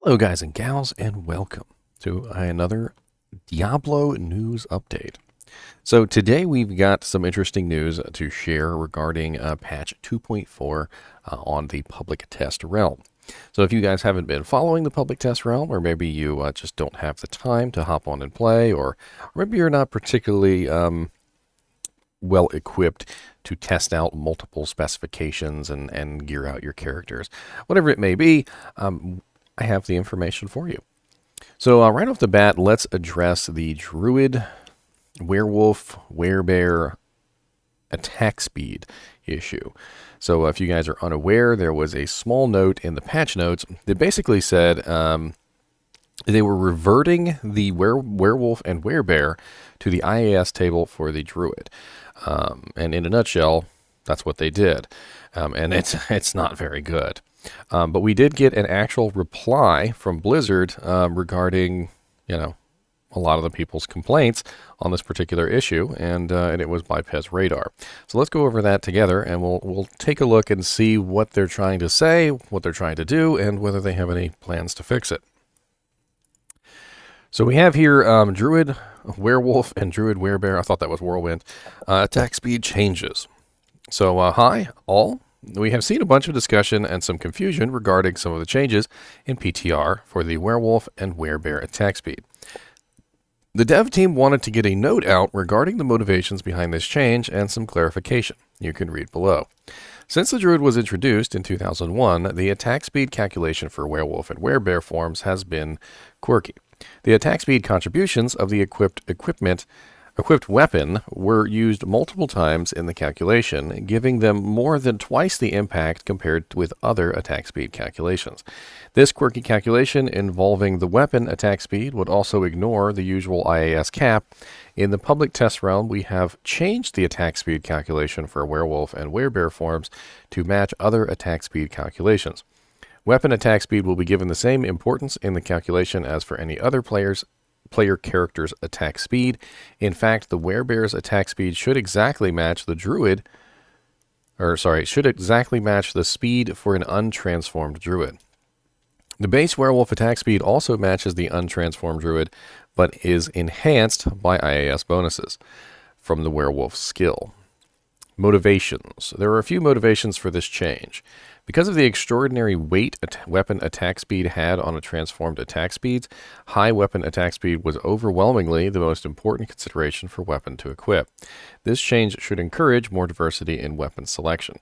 Hello guys and gals, and welcome to another Diablo news update. So today we've got some interesting news to share regarding patch 2.4 on the public test realm. So if you guys haven't been following the public test realm, or maybe you just don't have the time to hop on and play, or maybe you're not particularly well equipped to test out multiple specifications and gear out your characters, whatever it may be, I have the information for you. So right off the bat, let's address the Druid Werewolf Werebear attack speed issue. So if you guys are unaware, there was a small note in the patch notes that basically said they were reverting the Werewolf and Werebear to the IAS table for the Druid. And in a nutshell, that's what they did. And it's not very good. But we did get an actual reply from Blizzard regarding, a lot of the people's complaints on this particular issue, and it was by Pez Radar. So let's go over that together, and we'll take a look and see what they're trying to say, what they're trying to do, and whether they have any plans to fix it. So we have here Druid Werewolf and Druid Werebear. I thought that was Whirlwind. Attack speed changes. So hi, all. We have seen a bunch of discussion and some confusion regarding some of the changes in PTR for the Werewolf and Werebear attack speed. The dev team wanted to get a note out regarding the motivations behind this change and some clarification. You can read below. Since the Druid was introduced in 2001, the attack speed calculation for Werewolf and Werebear forms has been quirky. The attack speed contributions of the equipped weapon were used multiple times in the calculation, giving them more than twice the impact compared with other attack speed calculations. This quirky calculation involving the weapon attack speed would also ignore the usual IAS cap. In the public test realm, we have changed the attack speed calculation for Werewolf and Werebear forms to match other attack speed calculations. Weapon attack speed will be given the same importance in the calculation as for any other player character's attack speed. In fact, the Werebear's attack speed should exactly match the speed for an untransformed Druid. The base Werewolf attack speed also matches the untransformed Druid, but is enhanced by IAS bonuses from the Werewolf skill. Motivations. There are a few motivations for this change. Because of the extraordinary weight weapon attack speed had on a transformed attack speeds, high weapon attack speed was overwhelmingly the most important consideration for weapon to equip. This change should encourage more diversity in weapon selection.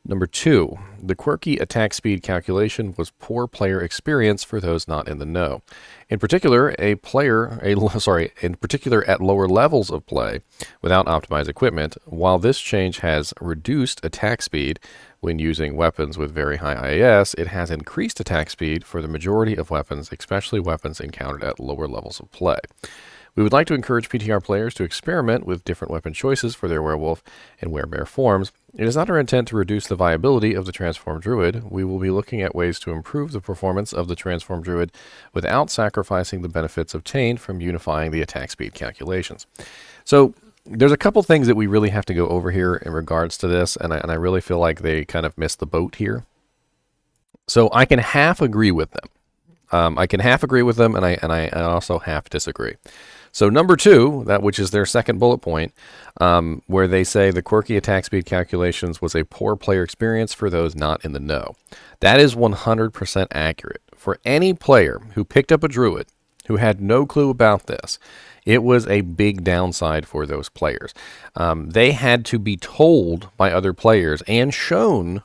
Number 2, the quirky attack speed calculation was poor player experience for those not in the know. In particular, at lower levels of play without optimized equipment, while this change has reduced attack speed when using weapons with very high IAS, it has increased attack speed for the majority of weapons, especially weapons encountered at lower levels of play. We would like to encourage PTR players to experiment with different weapon choices for their Werewolf and Werebear forms. It is not our intent to reduce the viability of the Transformed Druid. We will be looking at ways to improve the performance of the Transformed Druid without sacrificing the benefits obtained from unifying the attack speed calculations. So there's a couple things that we really have to go over here in regards to this, and I really feel like they kind of missed the boat here. So I can half agree with them. And I also half disagree. So number 2, which is their second bullet point, where they say the quirky attack speed calculations was a poor player experience for those not in the know. That is 100% accurate. For any player who picked up a Druid who had no clue about this, it was a big downside for those players. They had to be told by other players and shown,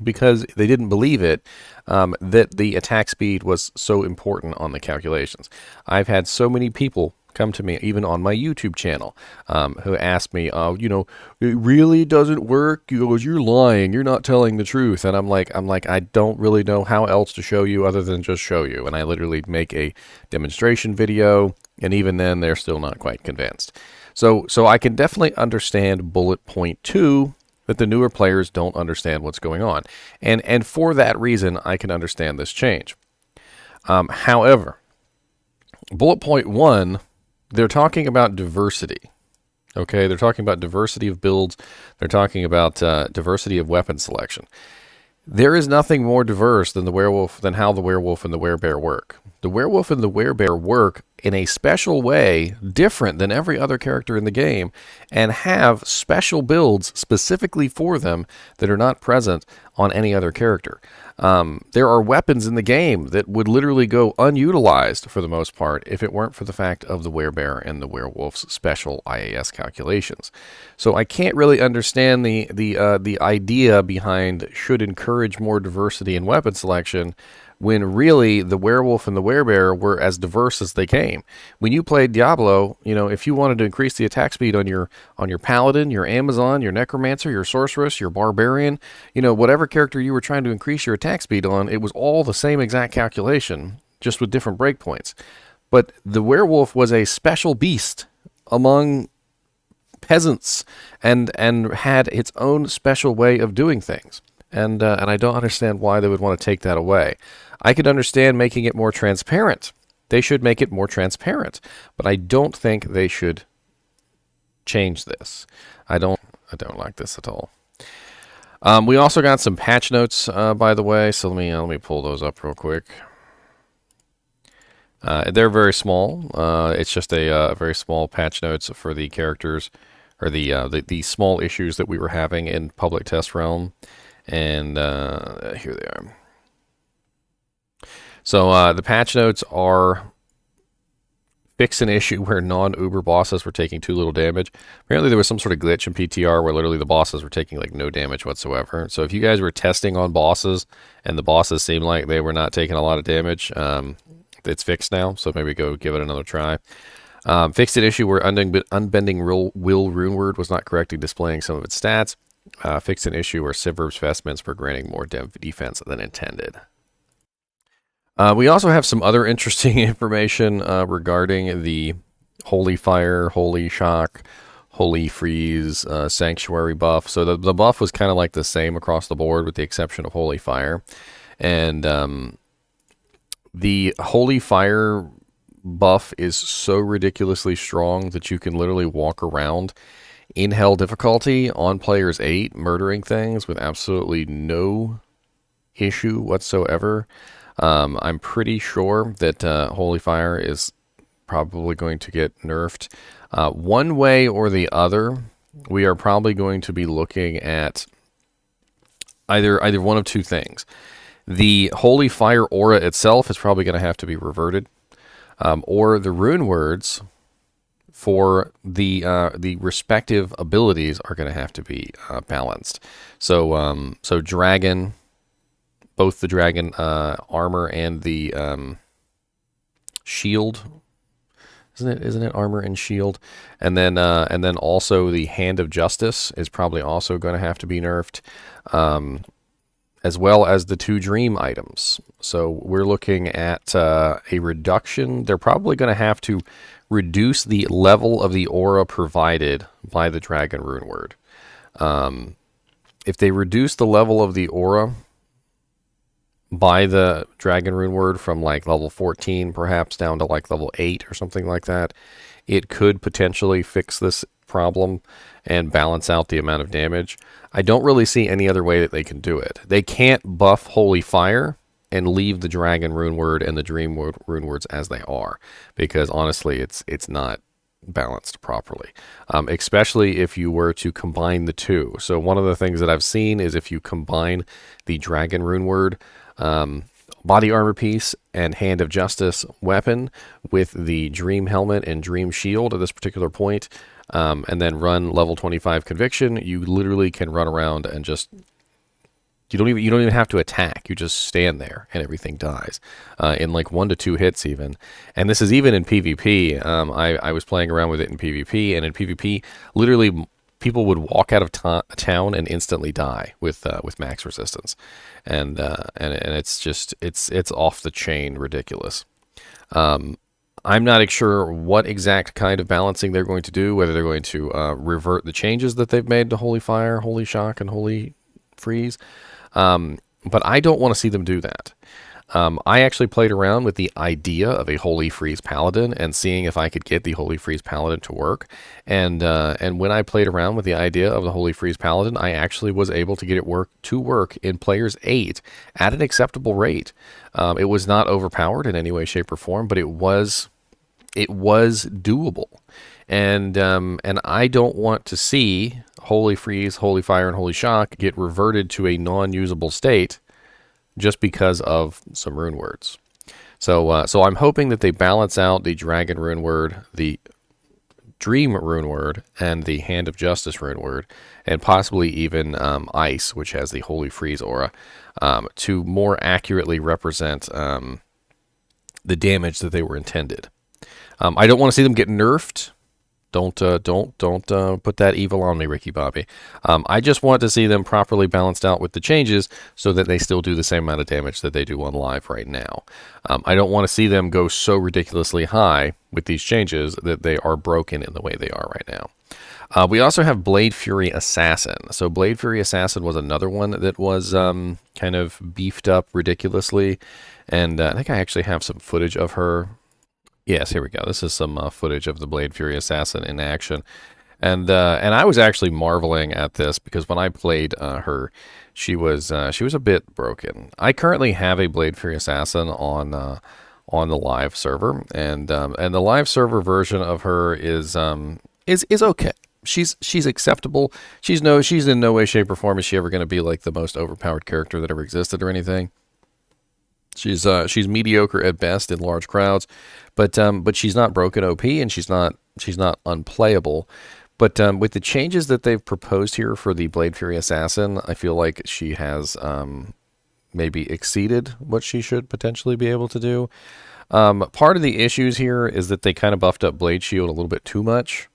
because they didn't believe it, that the attack speed was so important on the calculations. I've had so many people come to me, even on my YouTube channel, who asked me, it really doesn't work. You're lying. You're not telling the truth. And I'm like, I don't really know how else to show you other than just show you. And I literally make a demonstration video, and even then, they're still not quite convinced. So I can definitely understand bullet point 2, that the newer players don't understand what's going on. And for that reason, I can understand this change. However, bullet point 1, they're talking about diversity. Okay, they're talking about diversity of builds. They're talking about diversity of weapon selection. There is nothing more diverse than how the werewolf and the werebear work. The werewolf and the werebear work in a special way, different than every other character in the game, and have special builds specifically for them that are not present on any other character. There are weapons in the game that would literally go unutilized for the most part if it weren't for the fact of the werebear and the werewolf's special IAS calculations. So I can't really understand the idea behind should encourage more diversity in weapon selection, when really the werewolf and the werebear were as diverse as they came. When you played Diablo, if you wanted to increase the attack speed on your paladin, your Amazon, your Necromancer, your Sorceress, your Barbarian, whatever character you were trying to increase your attack speed on, it was all the same exact calculation, just with different breakpoints. But the werewolf was a special beast among peasants and had its own special way of doing things. And I don't understand why they would want to take that away. I could understand making it more transparent. They should make it more transparent, but I don't think they should change this. I don't like this at all. We also got some patch notes, by the way. So let me pull those up real quick. They're very small. It's just a very small patch notes for the characters, or the small issues that we were having in public test realm. And here they are. So the patch notes are fix an issue where non-Uber bosses were taking too little damage. Apparently there was some sort of glitch in PTR where literally the bosses were taking like no damage whatsoever. So if you guys were testing on bosses and the bosses seemed like they were not taking a lot of damage, it's fixed now. So maybe go give it another try. Fixed an issue where Unbending Will Runeword was not correctly displaying some of its stats. Fixed an issue where Sivrb's vestments were granting more defense than intended. We also have some other interesting information regarding the Holy Fire, Holy Shock, Holy Freeze, Sanctuary buff. So the buff was kind of like the same across the board with the exception of Holy Fire. And the Holy Fire buff is so ridiculously strong that you can literally walk around in hell difficulty on players 8, murdering things with absolutely no issue whatsoever. I'm pretty sure that Holy Fire is probably going to get nerfed. One way or the other, we are probably going to be looking at either one of two things. The Holy Fire aura itself is probably going to have to be reverted, or the rune words for the respective abilities are going to have to be balanced. So dragon, both the dragon armor and the shield, isn't it armor and shield, and then also the Hand of Justice is probably also going to have to be nerfed, as well as the 2 dream items. So we're looking at a reduction. They're probably going to have to reduce the level of the aura provided by the Dragon Rune Word. If they reduce the level of the aura by the Dragon Rune Word from like level 14 perhaps down to like level 8 or something like that, it could potentially fix this problem and balance out the amount of damage. I don't really see any other way that they can do it. They can't buff Holy Fire and leave the Dragon Rune Word and the Dream Rune Words as they are, because honestly it's not balanced properly, especially if you were to combine the two. So one of the things that I've seen is if you combine the Dragon Rune Word body armor piece and Hand of Justice weapon with the Dream Helmet and Dream Shield at this particular point, and then run level 25 Conviction, you literally can run around and just you don't even have to attack. You just stand there and everything dies in like 1 to 2 hits even. And this is even in PvP. I was playing around with it in PvP, and in PvP, literally people would walk out of town and instantly die with max resistance, and it's just it's off the chain ridiculous. I'm not sure what exact kind of balancing they're going to do, whether they're going to revert the changes that they've made to Holy Fire, Holy Shock, and Holy Freeze. But I don't want to see them do that. I actually played around with the idea of a Holy Freeze Paladin and seeing if I could get the Holy Freeze Paladin to work. And when I played around with the idea of the Holy Freeze Paladin, I actually was able to get it to work in Players 8 at an acceptable rate. It was not overpowered in any way, shape, or form, but it was doable. And I don't want to see Holy Freeze, Holy Fire, and Holy Shock get reverted to a non-usable state just because of some rune words. So I'm hoping that they balance out the Dragon rune word, the Dream rune word, and the Hand of Justice rune word, and possibly even Ice, which has the Holy Freeze aura, to more accurately represent the damage that they were intended. I don't want to see them get nerfed. Don't put that evil on me, Ricky Bobby. I just want to see them properly balanced out with the changes so that they still do the same amount of damage that they do on live right now. I don't want to see them go so ridiculously high with these changes that they are broken in the way they are right now. We also have Blade Fury Assassin. So Blade Fury Assassin was another one that was kind of beefed up ridiculously. And I think I actually have some footage of her. Yes, here we go. This is some footage of the Blade Fury Assassin in action. And I was actually marveling at this because when I played her, she was a bit broken. I currently have a Blade Fury Assassin on the live server, and the live server version of her is okay. She's acceptable. She's in no way, shape, or form is she ever going to be like the most overpowered character that ever existed or anything. She's mediocre at best in large crowds, but she's not broken OP and she's not unplayable. But with the changes that they've proposed here for the Blade Fury Assassin, I feel like she has maybe exceeded what she should potentially be able to do. Part of the issues here is that they kind of buffed up Blade Shield a little bit too much.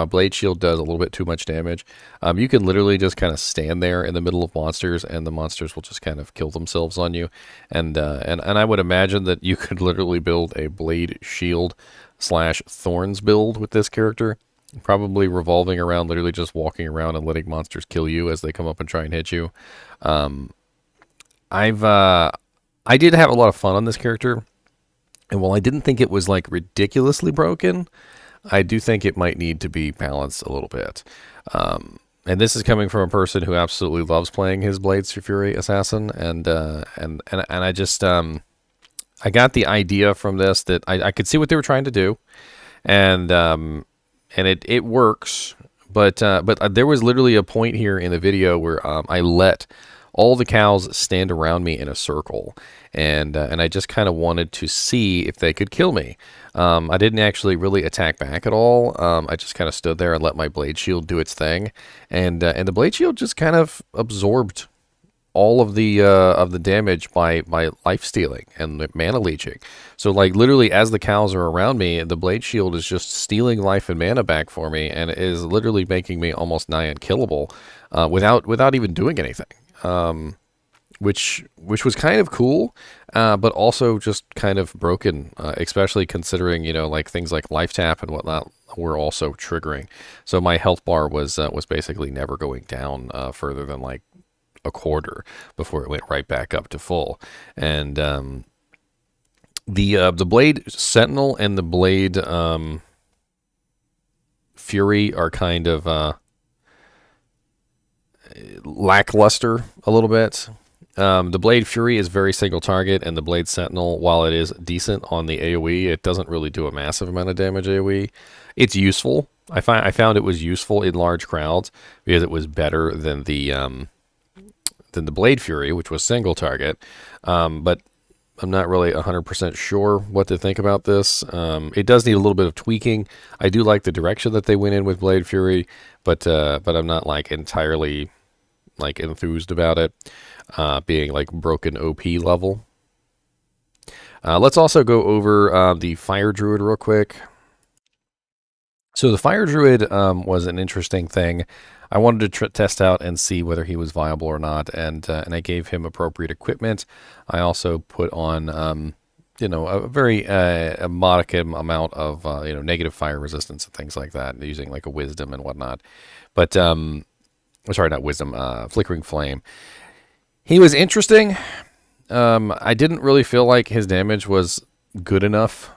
Blade Shield does a little bit too much damage. You can literally just kind of stand there in the middle of monsters, and the monsters will just kind of kill themselves on you. And I would imagine that you could literally build a Blade Shield / Thorns build with this character, probably revolving around literally just walking around and letting monsters kill you as they come up and try and hit you. I did have a lot of fun on this character, and while I didn't think it was like ridiculously broken, I do think it might need to be balanced a little bit. And this is coming from a person who absolutely loves playing his Blades Fury Assassin, and I just I got the idea from this that I could see what they were trying to do, and it works, but there was literally a point here in the video where I let all the cows stand around me in a circle, and I just kind of wanted to see if they could kill me. I didn't actually really attack back at all. I just kind of stood there and let my Blade Shield do its thing, and the Blade Shield just kind of absorbed all of the damage by life stealing and mana leeching. So like literally as the cows are around me, the Blade Shield is just stealing life and mana back for me, and is literally making me almost nigh unkillable without even doing anything. Which was kind of cool, but also just kind of broken, especially considering, like things like life tap and whatnot were also triggering. So my health bar was basically never going down further than like a quarter before it went right back up to full. And the Blade Sentinel and the Blade Fury are kind of lackluster a little bit. The Blade Fury is very single target, and the Blade Sentinel, while it is decent on the AoE, it doesn't really do a massive amount of damage AoE. It's useful. I found it was useful in large crowds because it was better than the Blade Fury, which was single target. But I'm not really 100% sure what to think about this. It does need a little bit of tweaking. I do like the direction that they went in with Blade Fury, but I'm not like entirely like enthused about it being like broken OP level. Let's also go over the Fire Druid real quick. So the Fire Druid was an interesting thing. I wanted to test out and see whether he was viable or not, and I gave him appropriate equipment. I also put on a very a modicum amount of negative fire resistance and things like that, using like a wisdom and whatnot. But sorry, not wisdom, flickering flame. He was interesting. I didn't really feel like his damage was good enough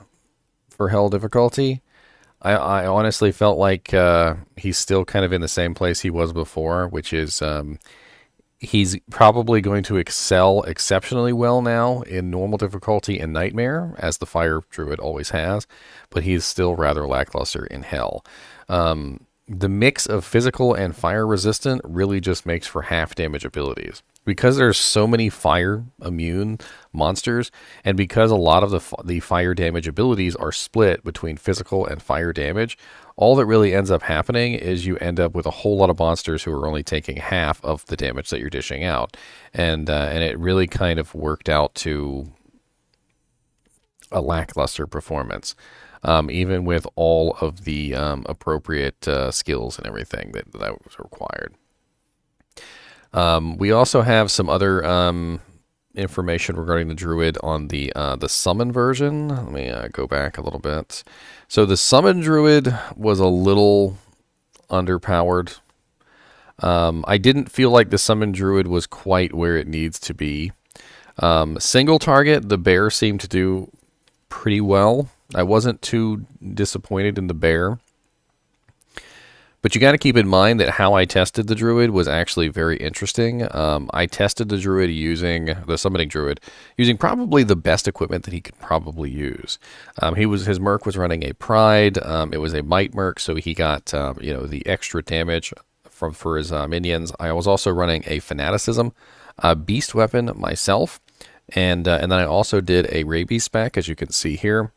for hell difficulty. I honestly felt like he's still kind of in the same place he was before, which is he's probably going to excel exceptionally well now in normal difficulty and nightmare, as the Fire Druid always has, but he's still rather lackluster in hell. The mix of physical and fire resistant really just makes for half damage abilities. Because there's so many fire immune monsters, and because a lot of the fire damage abilities are split between physical and fire damage, all that really ends up happening is you end up with a whole lot of monsters who are only taking half of the damage that you're dishing out, and it really kind of worked out to a lackluster performance, even with all of the appropriate skills and everything that was required. We also have some other information regarding the Druid on the summon version. Let me go back a little bit. So the summon Druid was a little underpowered. I didn't feel like the summon Druid was quite where it needs to be. Single target, the bear seemed to do pretty well. I wasn't too disappointed in the bear. But you got to keep in mind that how I tested the Druid was actually very interesting. I tested the Druid the summoning Druid, using probably the best equipment that he could probably use. His Merc was running a Pride. It was a Might Merc, so he got the extra damage for his minions. I was also running a Fanaticism Beast weapon myself, and then I also did a Rabies spec, as you can see here,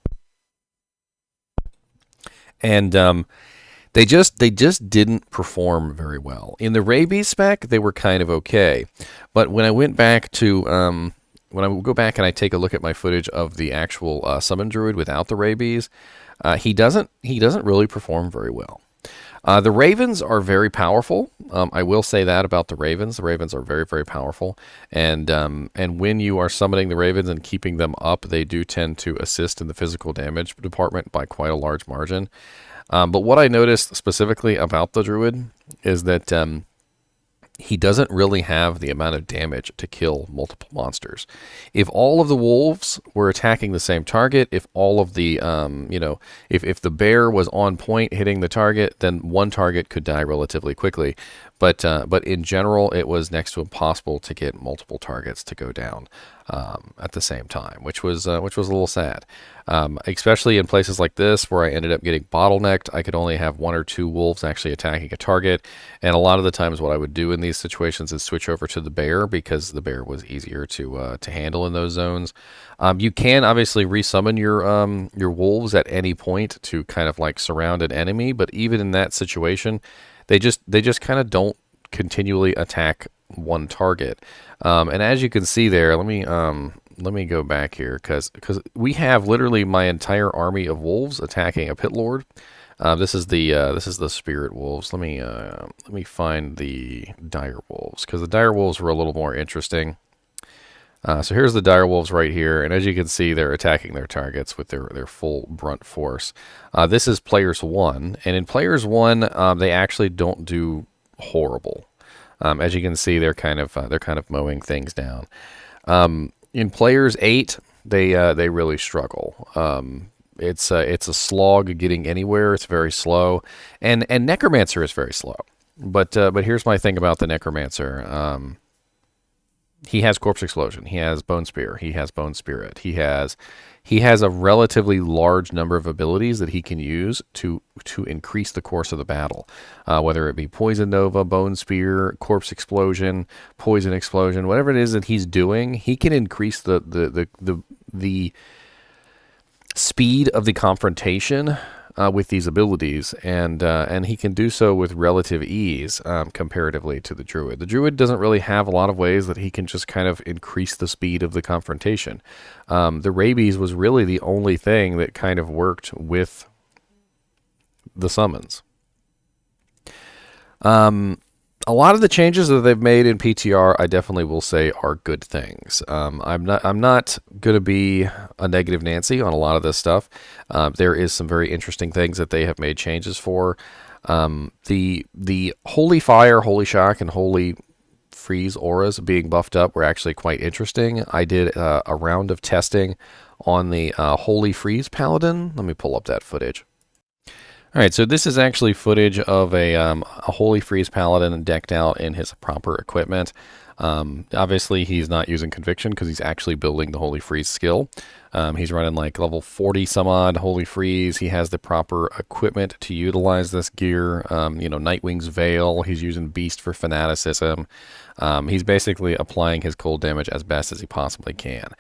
and They just didn't perform very well. In the Rabies spec, they were kind of okay, but when I went back to when I go back and I take a look at my footage of the actual Summon Druid without the Rabies, he doesn't really perform very well. The Ravens are very powerful. I will say that about the Ravens. The Ravens are very, very powerful, and when you are summoning the Ravens and keeping them up, they do tend to assist in the physical damage department by quite a large margin. But what I noticed specifically about the Druid is that he doesn't really have the amount of damage to kill multiple monsters. If all of the wolves were attacking the same target, if all of the, if the bear was on point hitting the target, then one target could die relatively quickly. But in general, it was next to impossible to get multiple targets to go down at the same time, which was a little sad. Especially in places like this where I ended up getting bottlenecked. I could only have one or two wolves actually attacking a target, and a lot of the times what I would do in these situations is switch over to the bear, because the bear was easier to handle in those zones. You can obviously resummon your wolves at any point to kind of like surround an enemy, but even in that situation, they just kind of don't continually attack one target. And as you can see there, let me go back here, because we have literally my entire army of wolves attacking a pit lord. This is the spirit wolves. Let me find the Direwolves, because the Direwolves were a little more interesting. So here's the Direwolves right here, and as you can see, they're attacking their targets with their full brunt force. This is Players 1, and in Players 1, they actually don't do horrible. As you can see, they're kind of mowing things down. In Players 8, they really struggle. It's a slog getting anywhere. It's very slow, and Necromancer is very slow. But here's my thing about the Necromancer. He has Corpse Explosion. He has Bone Spear. He has Bone Spirit. He has a relatively large number of abilities that he can use to increase the course of the battle, whether it be Poison Nova, Bone Spear, Corpse Explosion, Poison Explosion, whatever it is that he's doing. He can increase the speed of the confrontation with these abilities, and he can do so with relative ease comparatively to the Druid. The Druid doesn't really have a lot of ways that he can just kind of increase the speed of the confrontation. The Rabies was really the only thing that kind of worked with the summons. A lot of the changes that they've made in PTR, I definitely will say, are good things. I'm not going to be a negative Nancy on a lot of this stuff. There is some very interesting things that they have made changes for. The Holy Fire, Holy Shock, and Holy freeze auras being buffed up were actually quite interesting. I did a round of testing on the Holy Freeze Paladin. Let me pull up that footage. All right, so this is actually footage of a Holy Freeze Paladin decked out in his proper equipment. Obviously, he's not using Conviction because he's actually building the Holy Freeze skill. He's running like level 40 some odd Holy Freeze. He has the proper equipment to utilize this gear. Nightwing's Veil. He's using Beast for Fanaticism. He's basically applying his cold damage as best as he possibly can.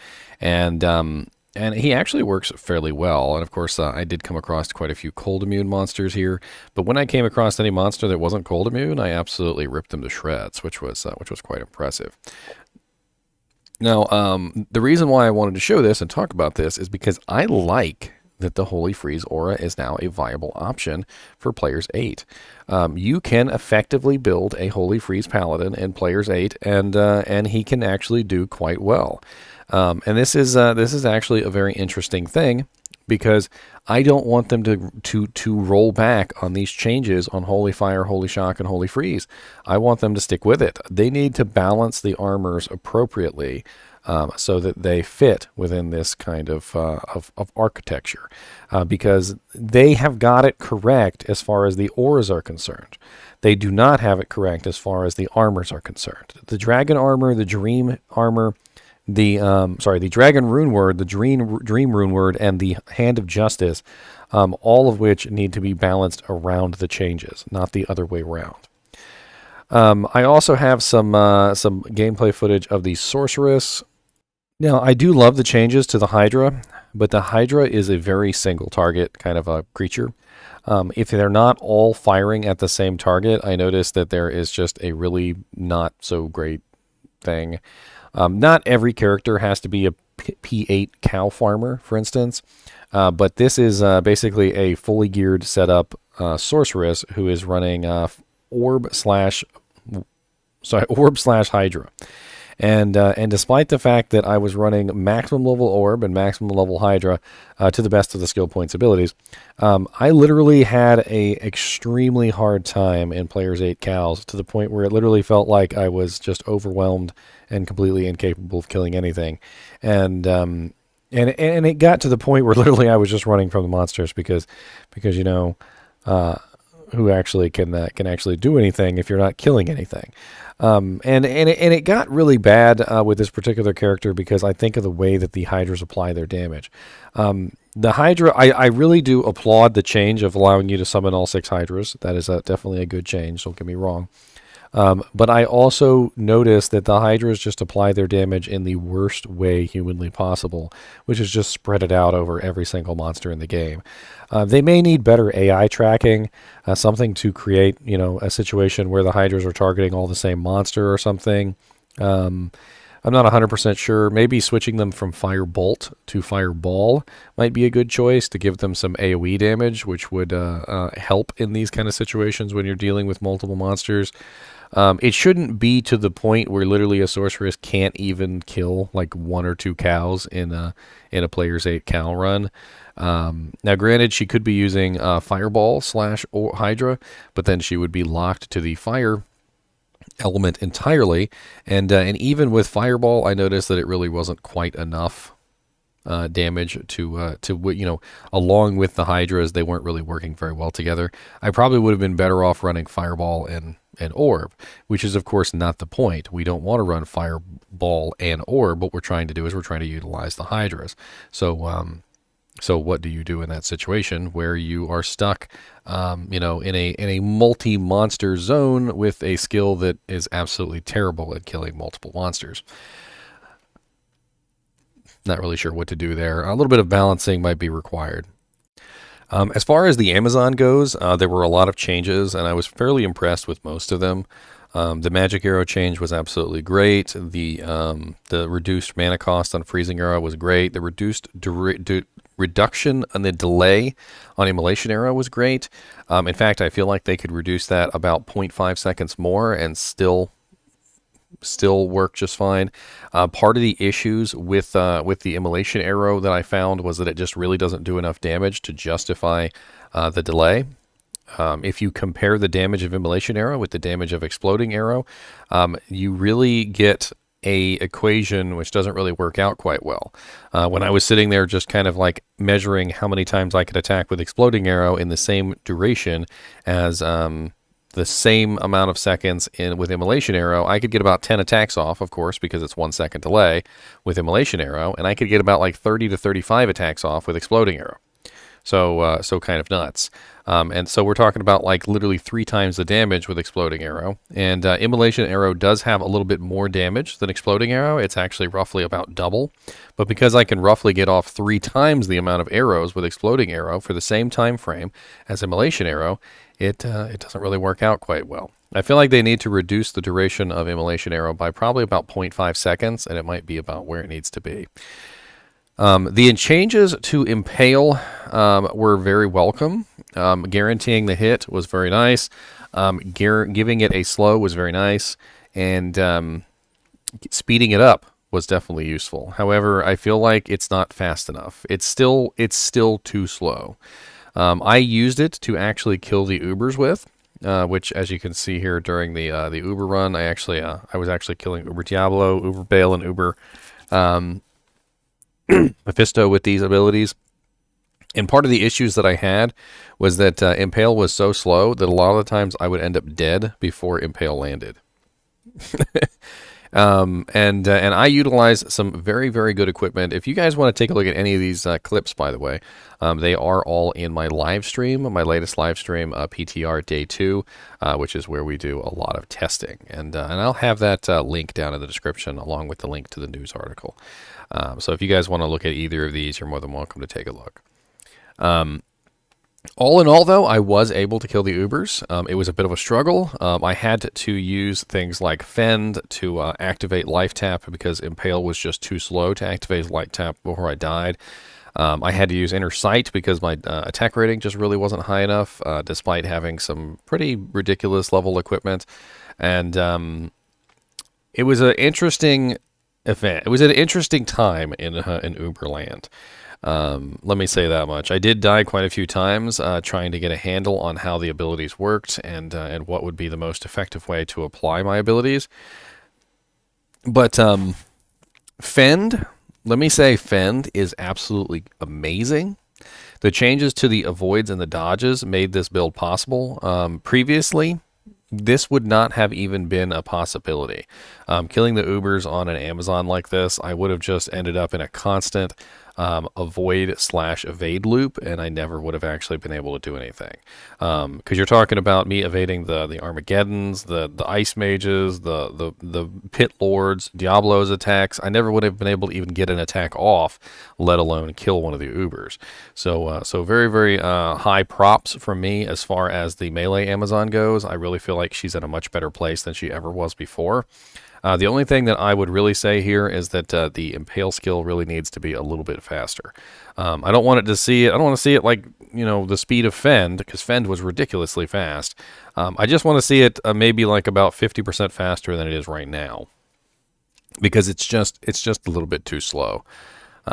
And he actually works fairly well. And of course, I did come across quite a few cold immune monsters here. But when I came across any monster that wasn't cold immune, I absolutely ripped them to shreds, which was quite impressive. Now, the reason why I wanted to show this and talk about this is because I like that the Holy Freeze aura is now a viable option for Players 8. You can effectively build a Holy Freeze Paladin in Players 8, and he can actually do quite well. And this is actually a very interesting thing, because I don't want them to roll back on these changes on Holy Fire, Holy Shock, and Holy Freeze. I want them to stick with it. They need to balance the armors appropriately so that they fit within this kind of architecture, because they have got it correct as far as the auras are concerned. They do not have it correct as far as the armors are concerned. The Dragon Armor, the Dream Armor, the Dragon Rune Word, the Dream Rune Word, and the Hand of Justice, all of which need to be balanced around the changes, not the other way around. I also have some gameplay footage of the Sorceress. Now, I do love the changes to the Hydra, but the Hydra is a very single target kind of a creature. If they're not all firing at the same target, I noticed that there is just a really not so great thing. Not every character has to be a P8 cow farmer, for instance, but this is basically a fully geared setup Sorceress who is running orb slash Hydra. And despite the fact that I was running maximum level Orb and maximum level Hydra to the best of the skill points abilities, I literally had a extremely hard time in Players 8 cows, to the point where it literally felt like I was just overwhelmed and completely incapable of killing anything. And it got to the point where literally I was just running from the monsters because who actually can actually do anything if you're not killing anything. And it got really bad with this particular character because I think of the way that the Hydras apply their damage. The Hydra, I really do applaud the change of allowing you to summon all 6 Hydras. That is definitely a good change, don't get me wrong. But I also noticed that the Hydras just apply their damage in the worst way humanly possible, which is just spread it out over every single monster in the game. They may need better AI tracking, something to create, a situation where the Hydras are targeting all the same monster or something. I'm not 100% sure. Maybe switching them from Firebolt to Fireball might be a good choice to give them some AoE damage, which would help in these kind of situations when you're dealing with multiple monsters. It shouldn't be to the point where literally a Sorceress can't even kill like 1 or 2 cows in a Players 8 cow run. Now, granted, she could be using Fireball slash Hydra, but then she would be locked to the fire element entirely, and even with Fireball, I noticed that it really wasn't quite enough damage to along with the Hydras, they weren't really working very well together. I probably would have been better off running Fireball and Orb, which is of course not the point. We don't want to run Fireball and Orb. What we're trying to do is we're trying to utilize the Hydras. So what do you do in that situation where you are stuck, in a multi-monster zone with a skill that is absolutely terrible at killing multiple monsters? Not really sure what to do there. A little bit of balancing might be required. As far as the Amazon goes, there were a lot of changes, and I was fairly impressed with most of them. The magic arrow change was absolutely great. The reduced mana cost on freezing arrow was great. The reduction on the delay on immolation arrow was great. In fact, I feel like they could reduce that about 0.5 seconds more and still work just fine. Part of the issues with the immolation arrow that I found was that it just really doesn't do enough damage to justify the delay. If you compare the damage of Immolation Arrow with the damage of Exploding Arrow, you really get a equation which doesn't really work out quite well. When I was sitting there just kind of like measuring how many times I could attack with Exploding Arrow in the same duration as the same amount of seconds with Immolation Arrow, I could get about 10 attacks off, of course, because it's 1 second delay with Immolation Arrow, and I could get about like 30 to 35 attacks off with Exploding Arrow. So kind of nuts. And so we're talking about like literally 3 times the damage with Exploding Arrow. And Immolation Arrow does have a little bit more damage than Exploding Arrow. It's actually roughly about double. But because I can roughly get off 3 times the amount of arrows with Exploding Arrow for the same time frame as Immolation Arrow, it doesn't really work out quite well. I feel like they need to reduce the duration of Immolation Arrow by probably about 0.5 seconds, and it might be about where it needs to be. The changes to Impale were very welcome. Guaranteeing the hit was very nice. Giving it a slow was very nice. And speeding it up was definitely useful. However, I feel like it's not fast enough. It's still too slow. I used it to actually kill the Ubers with, which, as you can see here during the Uber run, I was actually killing Uber Diablo, Uber Bale, and Uber Mephisto with these abilities. And part of the issues that I had was that Impale was so slow that a lot of the times I would end up dead before Impale landed. And I utilize some very, very good equipment. If you guys want to take a look at any of these clips, by the way, they are all in my live stream, my latest live stream, PTR Day 2, which is where we do a lot of testing. And I'll have that link down in the description along with the link to the news article. So if you guys want to look at either of these, you're more than welcome to take a look. All in all, though, I was able to kill the Ubers. It was a bit of a struggle. I had to use things like Fend to activate Life Tap because Impale was just too slow to activate Life Tap before I died. I had to use Inner Sight because my attack rating just really wasn't high enough, despite having some pretty ridiculous level equipment. And it was an interesting event. It was an interesting time in Uberland. Let me say that much. I did die quite a few times trying to get a handle on how the abilities worked and what would be the most effective way to apply my abilities. But Fend, let me say Fend is absolutely amazing. The changes to the avoids and the dodges made this build possible. Previously, this would not have even been a possibility. Killing the Ubers on an Amazon like this, I would have just ended up in a constant avoid/evade loop, and I never would have actually been able to do anything. Because you're talking about me evading the Armageddons, the Ice Mages, the Pit Lords, Diablo's attacks. I never would have been able to even get an attack off, let alone kill one of the Ubers. So very, very high props from me as far as the melee Amazon goes. I really feel like she's in a much better place than she ever was before. The only thing that I would really say here is that the Impale skill really needs to be a little bit faster. I don't want to see it like, the speed of Fend, because Fend was ridiculously fast. I just want to see it maybe like about 50% faster than it is right now, because it's just a little bit too slow.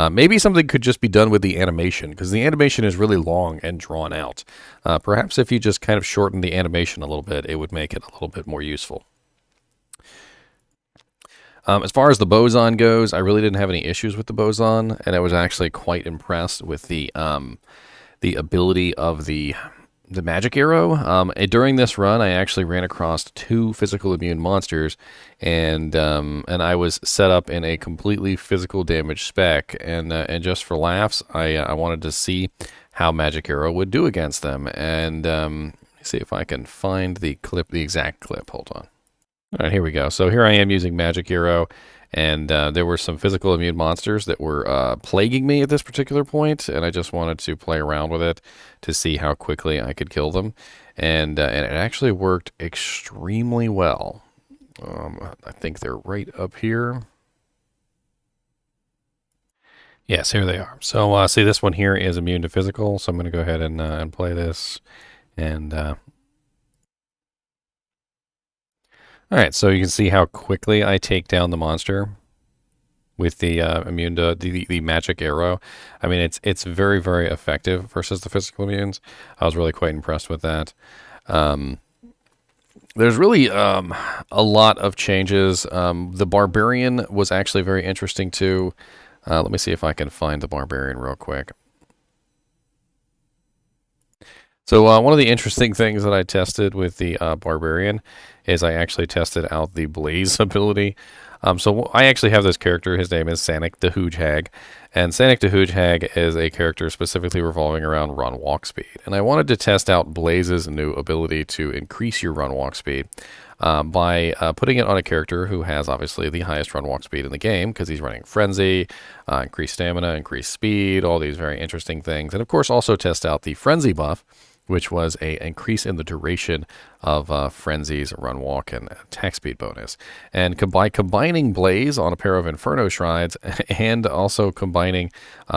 Maybe something could just be done with the animation, because the animation is really long and drawn out. Perhaps if you just kind of shorten the animation a little bit, it would make it a little bit more useful. As far as the boson goes, I really didn't have any issues with the boson, and I was actually quite impressed with the ability of the magic arrow. During this run, I actually ran across 2 physical immune monsters, and I was set up in a completely physical damage spec, and just for laughs, I wanted to see how magic arrow would do against them, and let me see if I can find the exact clip. Hold on. All right, here we go. So here I am using Magic Hero, and there were some physical immune monsters that were plaguing me at this particular point, and I just wanted to play around with it to see how quickly I could kill them, and it actually worked extremely well. I think they're right up here. Yes, here they are. So see, this one here is immune to physical, so I'm going to go ahead and play this, and all right, so you can see how quickly I take down the monster with the immune to the magic arrow. I mean, it's very, very effective versus the physical immunes. I was really quite impressed with that. There's really a lot of changes. The Barbarian was actually very interesting too. Let me see if I can find the Barbarian real quick. So one of the interesting things that I tested with the Barbarian is I actually tested out the Blaze ability. So I actually have this character. His name is Sanic the Hooge Hag. And Sanic the Hooge Hag is a character specifically revolving around run walk speed. And I wanted to test out Blaze's new ability to increase your run walk speed by putting it on a character who has obviously the highest run walk speed in the game because he's running Frenzy, increased stamina, increased speed, all these very interesting things. And of course also test out the Frenzy buff, which was an increase in the duration of Frenzy's run, walk, and attack speed bonus. And by combining Blaze on a pair of Inferno Shrines and also combining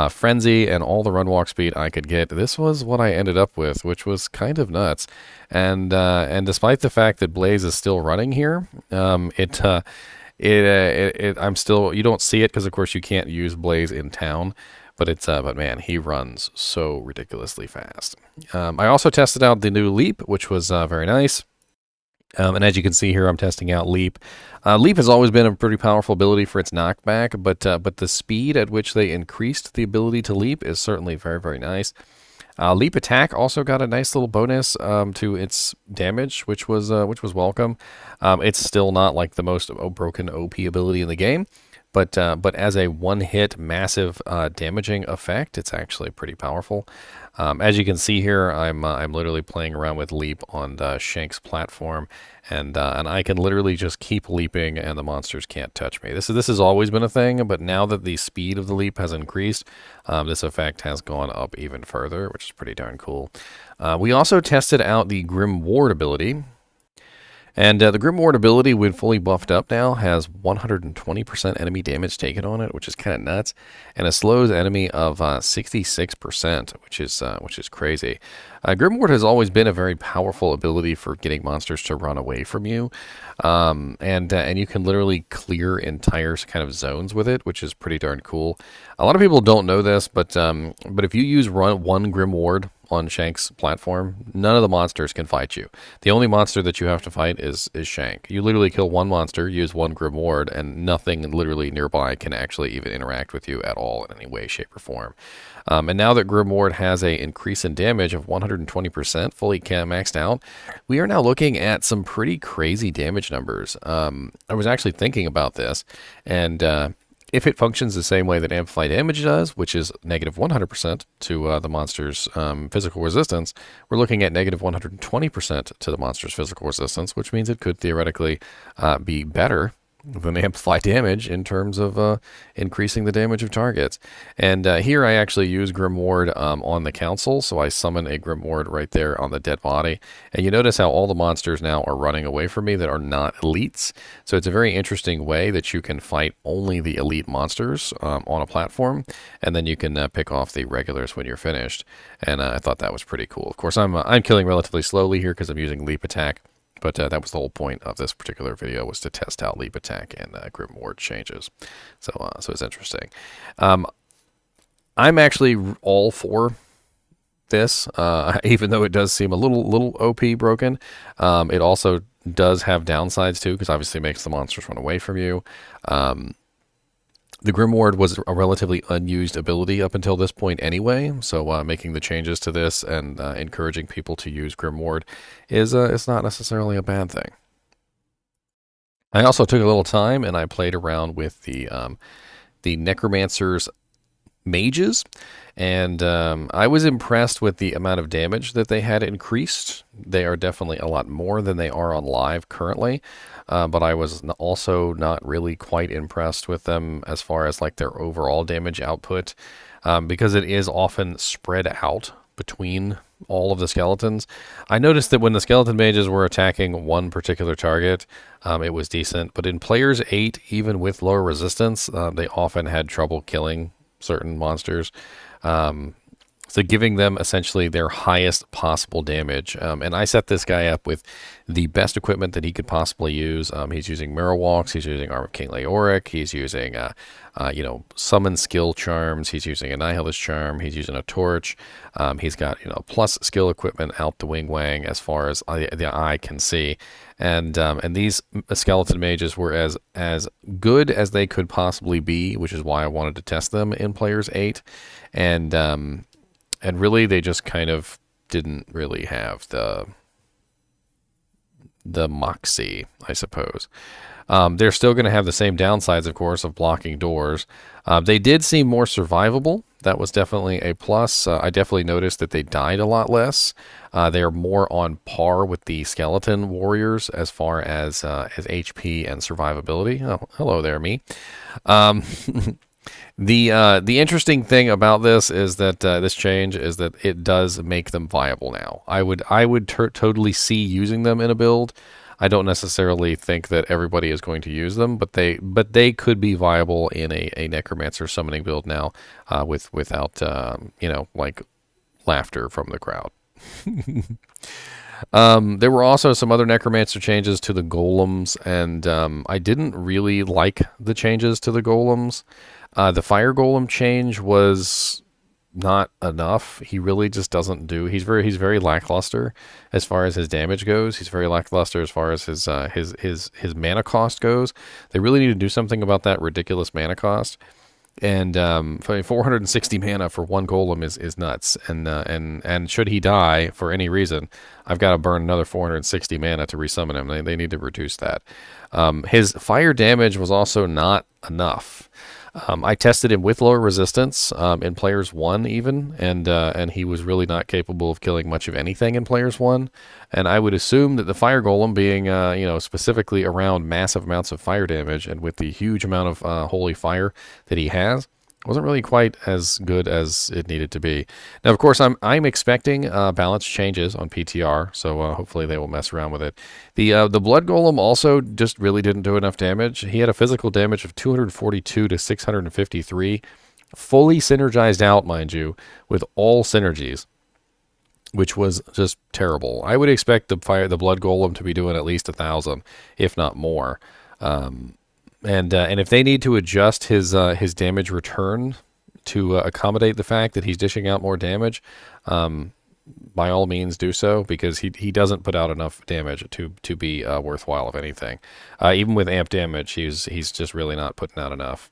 Frenzy and all the run, walk speed I could get, this was what I ended up with, which was kind of nuts. And despite the fact that Blaze is still running here, I'm still, you don't see it because of course you can't use Blaze in town. But man, he runs so ridiculously fast. I also tested out the new Leap, which was very nice. And as you can see here, I'm testing out Leap. Leap has always been a pretty powerful ability for its knockback, but the speed at which they increased the ability to leap is certainly very, very nice. Leap attack also got a nice little bonus to its damage, which was welcome. It's still not like the most broken OP ability in the game. But as a one-hit massive damaging effect, it's actually pretty powerful. As you can see here, I'm literally playing around with Leap on the Shank's platform, and I can literally just keep leaping, and the monsters can't touch me. This has always been a thing, but now that the speed of the leap has increased, this effect has gone up even further, which is pretty darn cool. We also tested out the Grim Ward ability. And the Grim Ward ability, when fully buffed up now, has 120% enemy damage taken on it, which is kind of nuts, and it slows enemy of 66%, which is crazy. Grim Ward has always been a very powerful ability for getting monsters to run away from you, and you can literally clear entire kind of zones with it, which is pretty darn cool. A lot of people don't know this, but if you use one Grim Ward on Shank's platform, none of the monsters can fight you. The only monster that you have to fight is Shank. You literally kill one monster, use one Grim Ward, and nothing literally nearby can actually even interact with you at all in any way, shape, or form. And now that Grim Ward has an increase in damage of 120%, fully maxed out, we are now looking at some pretty crazy damage numbers. I was actually thinking about this, and if it functions the same way that Amplify Damage does, which is negative 100% to the monster's physical resistance, we're looking at negative 120% to the monster's physical resistance, which means it could theoretically be better than Amplify Damage in terms of increasing the damage of targets. And here I actually use Grim Ward on the council, so I summon a Grim Ward right there on the dead body. And you notice how all the monsters now are running away from me that are not elites. So it's a very interesting way that you can fight only the elite monsters on a platform, and then you can pick off the regulars when you're finished. And I thought that was pretty cool. Of course, I'm killing relatively slowly here because I'm using Leap Attack. But that was the whole point of this particular video, was to test out Leap Attack and Grim Ward changes. So it's interesting. I'm actually all for this, even though it does seem a little OP broken. It also does have downsides too, because obviously it makes the monsters run away from you. The Grim Ward was a relatively unused ability up until this point anyway, so making the changes to this and encouraging people to use Grim Ward is not necessarily a bad thing. I also took a little time and I played around with the Necromancers Mages, and I was impressed with the amount of damage that they had increased. They are definitely a lot more than they are on live currently. But I was also not really quite impressed with them as far as like their overall damage output, because it is often spread out between all of the skeletons. I noticed that when the skeleton mages were attacking one particular target, it was decent, but in players 8, even with lower resistance, they often had trouble killing certain monsters. So giving them essentially their highest possible damage. And I set this guy up with the best equipment that he could possibly use. He's using Mirror Walks. He's using Arm of King Leoric. He's using, Summon Skill Charms. He's using Annihilus Charm. He's using a Torch. He's got, plus skill equipment out the wing wang as far as the eye can see. And these skeleton mages were as good as they could possibly be, which is why I wanted to test them in Players 8. And really, they just kind of didn't really have the moxie, I suppose. They're still going to have the same downsides, of course, of blocking doors. They did seem more survivable. That was definitely a plus. I definitely noticed that they died a lot less. They are more on par with the skeleton warriors as far as HP and survivability. Oh, hello there, me. The interesting thing about this is that this change is that it does make them viable now. I would totally see using them in a build. I don't necessarily think that everybody is going to use them, but they could be viable in a Necromancer summoning build now, without like laughter from the crowd. There were also some other Necromancer changes to the Golems, and I didn't really like the changes to the Golems. The Fire Golem change was not enough. He really just doesn't do. He's very lackluster as far as his damage goes. He's very lackluster as far as his mana cost goes. They really need to do something about that ridiculous mana cost. And 460 mana for one golem is nuts. And should he die for any reason, I've got to burn another 460 mana to resummon him. They need to reduce that. His fire damage was also not enough. I tested him with lower resistance in Players 1 even, and he was really not capable of killing much of anything in Players 1. And I would assume that the Fire Golem being, specifically around massive amounts of fire damage and with the huge amount of holy fire that he has, wasn't really quite as good as it needed to be. Now, of course, I'm expecting balance changes on PTR, so hopefully they will mess around with it. The Blood Golem also just really didn't do enough damage. He had a physical damage of 242 to 653, fully synergized out, mind you, with all synergies, which was just terrible. I would expect the Blood Golem to be doing at least 1,000, if not more. And if they need to adjust his damage return to accommodate the fact that he's dishing out more damage, by all means do so, because he doesn't put out enough damage to be worthwhile of anything. Even with amp damage, he's just really not putting out enough.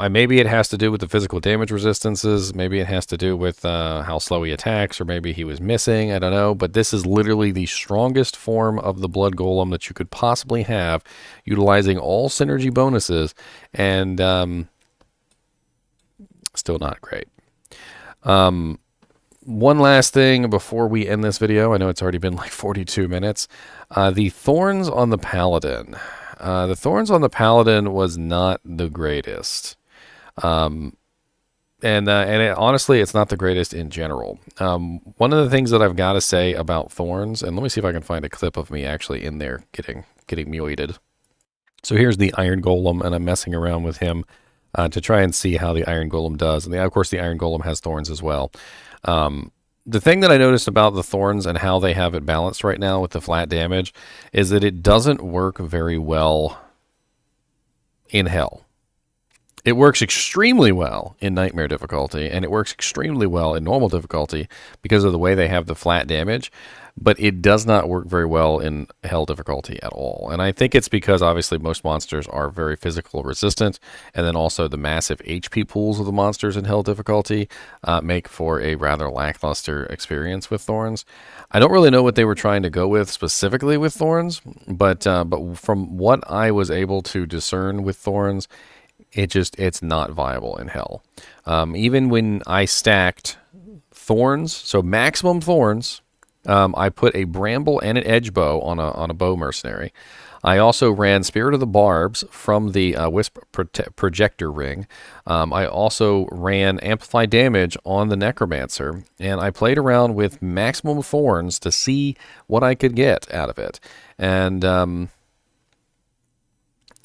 Maybe it has to do with the physical damage resistances. Maybe it has to do with how slow he attacks, or maybe he was missing. I don't know. But this is literally the strongest form of the Blood Golem that you could possibly have, utilizing all synergy bonuses, and still not great. One last thing before we end this video. I know it's already been like 42 minutes. The Thorns on the Paladin. The Thorns on the Paladin was not the greatest. Honestly, it's not the greatest in general. One of the things that I've got to say about Thorns, and let me see if I can find a clip of me actually in there getting muted. So here's the Iron Golem, and I'm messing around with him to try and see how the Iron Golem does. And of course, the Iron Golem has Thorns as well. The thing that I noticed about the Thorns and how they have it balanced right now with the flat damage is that it doesn't work very well in Hell. It works extremely well in Nightmare difficulty, and it works extremely well in normal difficulty because of the way they have the flat damage, but it does not work very well in Hell difficulty at all. And I think it's because obviously most monsters are very physical resistant, and then also the massive HP pools of the monsters in Hell difficulty make for a rather lackluster experience with Thorns. I don't really know what they were trying to go with specifically with Thorns, but from what I was able to discern with Thorns, it's not viable in Hell. Even when I stacked Thorns, so maximum Thorns, I put a Bramble and an Edge Bow on a Bow Mercenary. I also ran Spirit of the Barbs from the Wisp Projector Ring. I also ran Amplified Damage on the Necromancer, and I played around with maximum Thorns to see what I could get out of it. And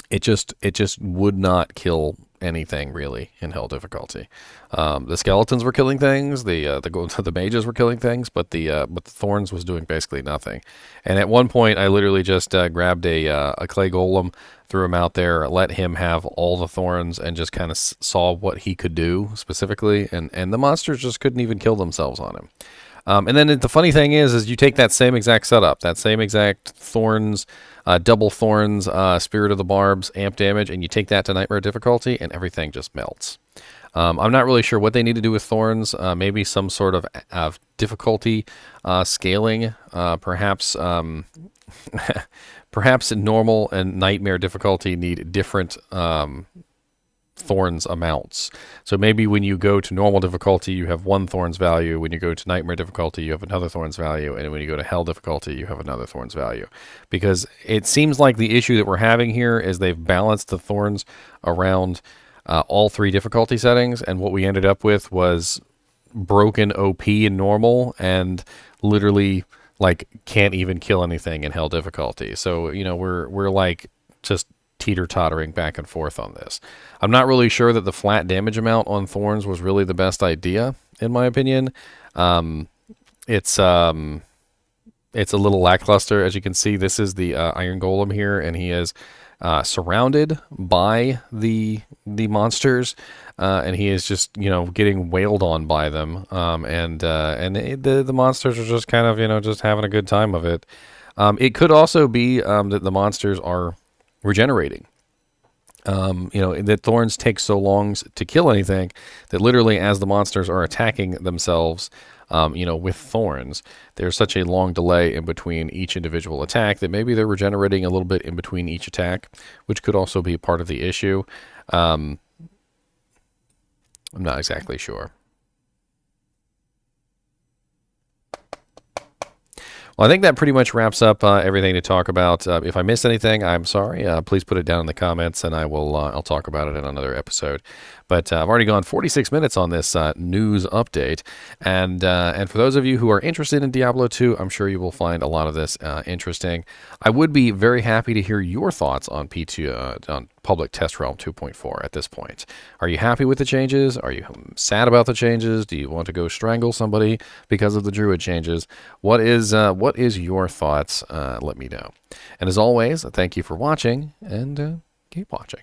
it just would not kill anything really in hell difficulty. The skeletons were killing things, the mages were killing things, but the thorns was doing basically nothing. And at one point, I literally just grabbed a clay golem, threw him out there, let him have all the thorns, and just kind of saw what he could do specifically. And the monsters just couldn't even kill themselves on him. And then the funny thing is you take that same exact setup, that same exact thorns, double thorns, Spirit of the Barbs, amp damage, and you take that to nightmare difficulty, and everything just melts. I'm not really sure what they need to do with thorns. Maybe some sort of difficulty scaling, perhaps. Perhaps normal and nightmare difficulty need different thorns amounts. So maybe when you go to normal difficulty, you have one thorns value. When you go to nightmare difficulty, you have another thorns value. And when you go to hell difficulty, you have another thorns value. Because it seems like the issue that we're having here is they've balanced the thorns around all three difficulty settings. And what we ended up with was broken OP in normal and literally like can't even kill anything in hell difficulty. So, you know, we're like just teeter-tottering back and forth on this. I'm not really sure that the flat damage amount on thorns was really the best idea, in my opinion. It's a little lackluster. As you can see, this is the Iron Golem here, and he is surrounded by the monsters, and he is just, you know, getting wailed on by them. The monsters are just kind of, you know, just having a good time of it. It could also be that the monsters are regenerating. You know, that thorns take so long to kill anything that literally as the monsters are attacking themselves, you know, with thorns, there's such a long delay in between each individual attack that maybe they're regenerating a little bit in between each attack, which could also be part of the issue. I'm not exactly sure. Well, I think that pretty much wraps up everything to talk about. If I missed anything, I'm sorry. Please put it down in the comments, and I'll talk about it in another episode. But I've already gone 46 minutes on this news update, and for those of you who are interested in Diablo 2, I'm sure you will find a lot of this interesting. I would be very happy to hear your thoughts on P2 on Public Test Realm 2.4 at this point. Are you happy with the changes? Are you sad about the changes? Do you want to go strangle somebody because of the Druid changes? What is your thoughts? Let me know. And as always, thank you for watching, and keep watching.